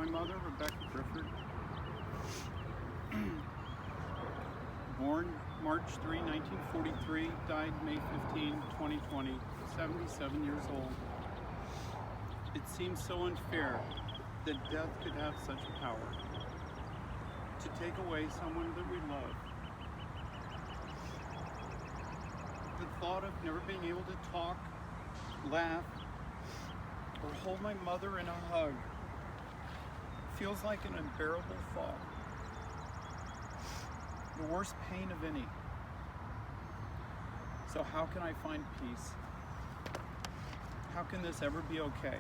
My mother, Rebekah Griffard, born March 3, 1943, died May 15, 2020, 77 years old. It seems so unfair that death could have such power to take away someone that we love. The thought of never being able to talk, laugh, or hold my mother in a hug feels like an unbearable thought. The worst pain of any. So how can I find peace? How can this ever be okay?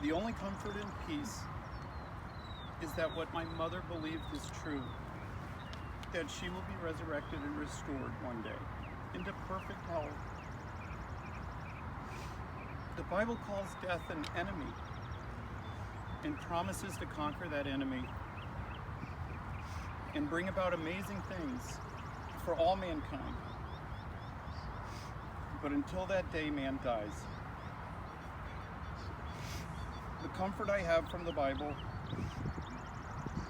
The only comfort and peace is that what my mother believed is true, that she will be resurrected and restored one day into perfect health. The Bible calls death an enemy and promises to conquer that enemy and bring about amazing things for all mankind. But until that day, man dies. The comfort I have from the Bible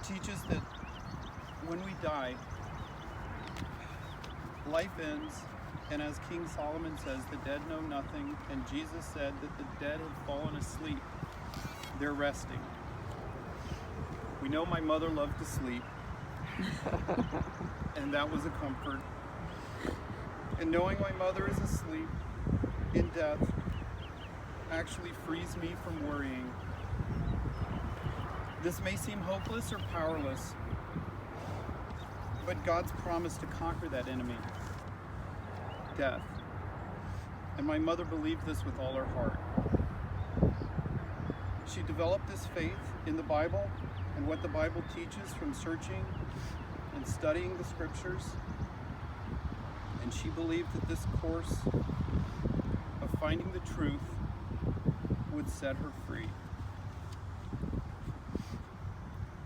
teaches that when we die, life ends, and as King Solomon says, the dead know nothing, and Jesus said that the dead have fallen asleep. They're resting. We know my mother loved to sleep, and that was a comfort. And knowing my mother is asleep in death actually frees me from worrying. This may seem hopeless or powerless, but God's promised to conquer that enemy, death. And my mother believed this with all her heart. She developed this faith in the Bible and what the Bible teaches from searching and studying the scriptures. And she believed that this course of finding the truth would set her free.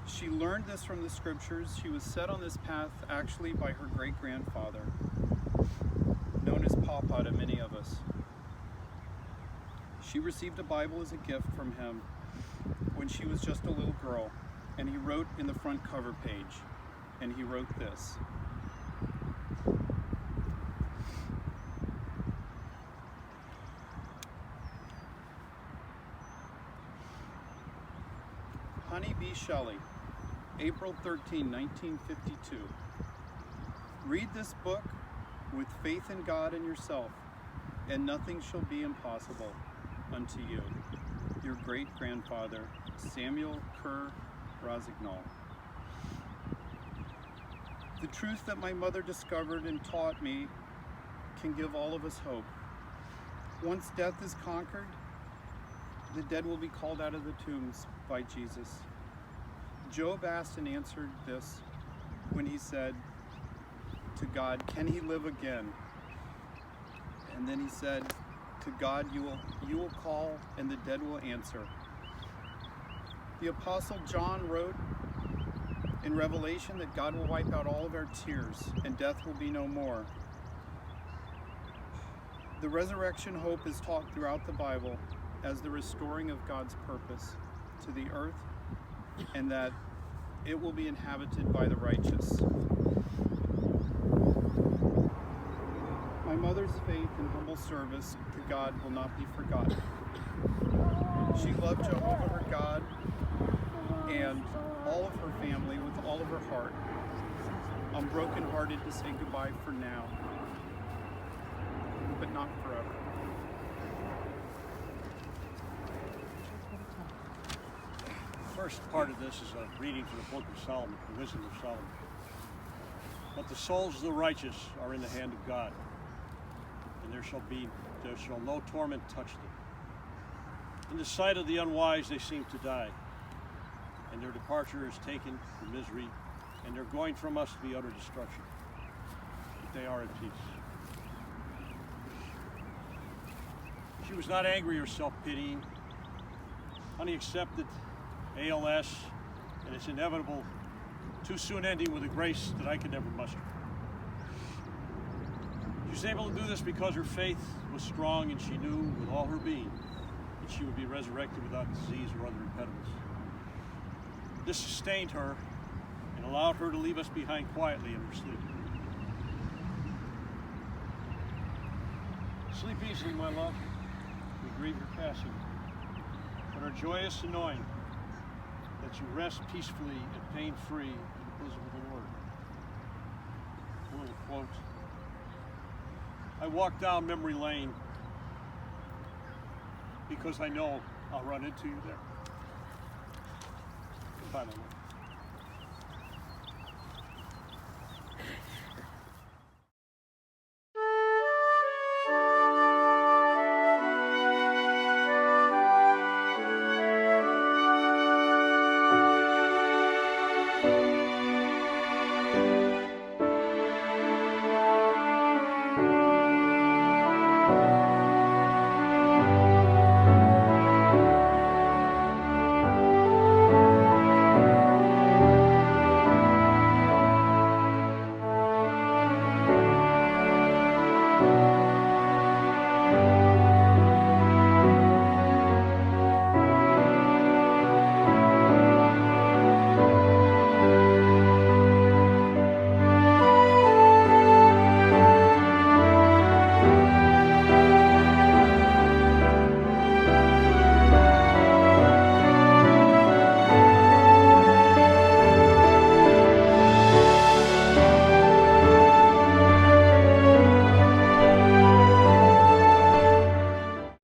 She learned this from the scriptures. She was set on this path actually by her great-grandfather, known as Papa to many of us. She received a Bible as a gift from him when she was just a little girl, and he wrote in the front cover page, and he wrote this: Honey B. Shelley, April 13, 1952. Read this book with faith in God and yourself, and nothing shall be impossible unto you. Your great-grandfather, Samuel Kerr Rosignol. The truth that my mother discovered and taught me can give all of us hope. Once death is conquered, the dead will be called out of the tombs by Jesus. Job asked and answered this when he said to God, "Can he live again?" And then he said, "To God you will call, and the dead will answer." The Apostle John wrote in Revelation that God will wipe out all of our tears, and death will be no more. The resurrection hope is taught throughout the Bible as the restoring of God's purpose to the earth, and that it will be inhabited by the righteous. My mother's faith and humble service to God will not be forgotten. She loved Jehovah, her God, and all of her family with all of her heart. I'm brokenhearted to say goodbye for now, but not forever. First part of this is a reading from the book of Solomon, the wisdom of Solomon. But the souls of the righteous are in the hand of God, and there shall no torment touch them. In the sight of the unwise they seem to die, and their departure is taken to misery, and their going from us to be utter destruction. But they are at peace. She was not angry or self-pitying. Honey accepted ALS and its inevitable, too soon ending with a grace that I could never muster. She was able to do this because her faith was strong, and she knew with all her being that she would be resurrected without disease or other impediments. This sustained her and allowed her to leave us behind quietly in her sleep. Sleep easily, my love. We grieve your passing, but are joyous in knowing that you rest peacefully and pain-free in the bosom of the Lord. A little quote. I walk down memory lane because I know I'll run into you there. Goodbye, my love.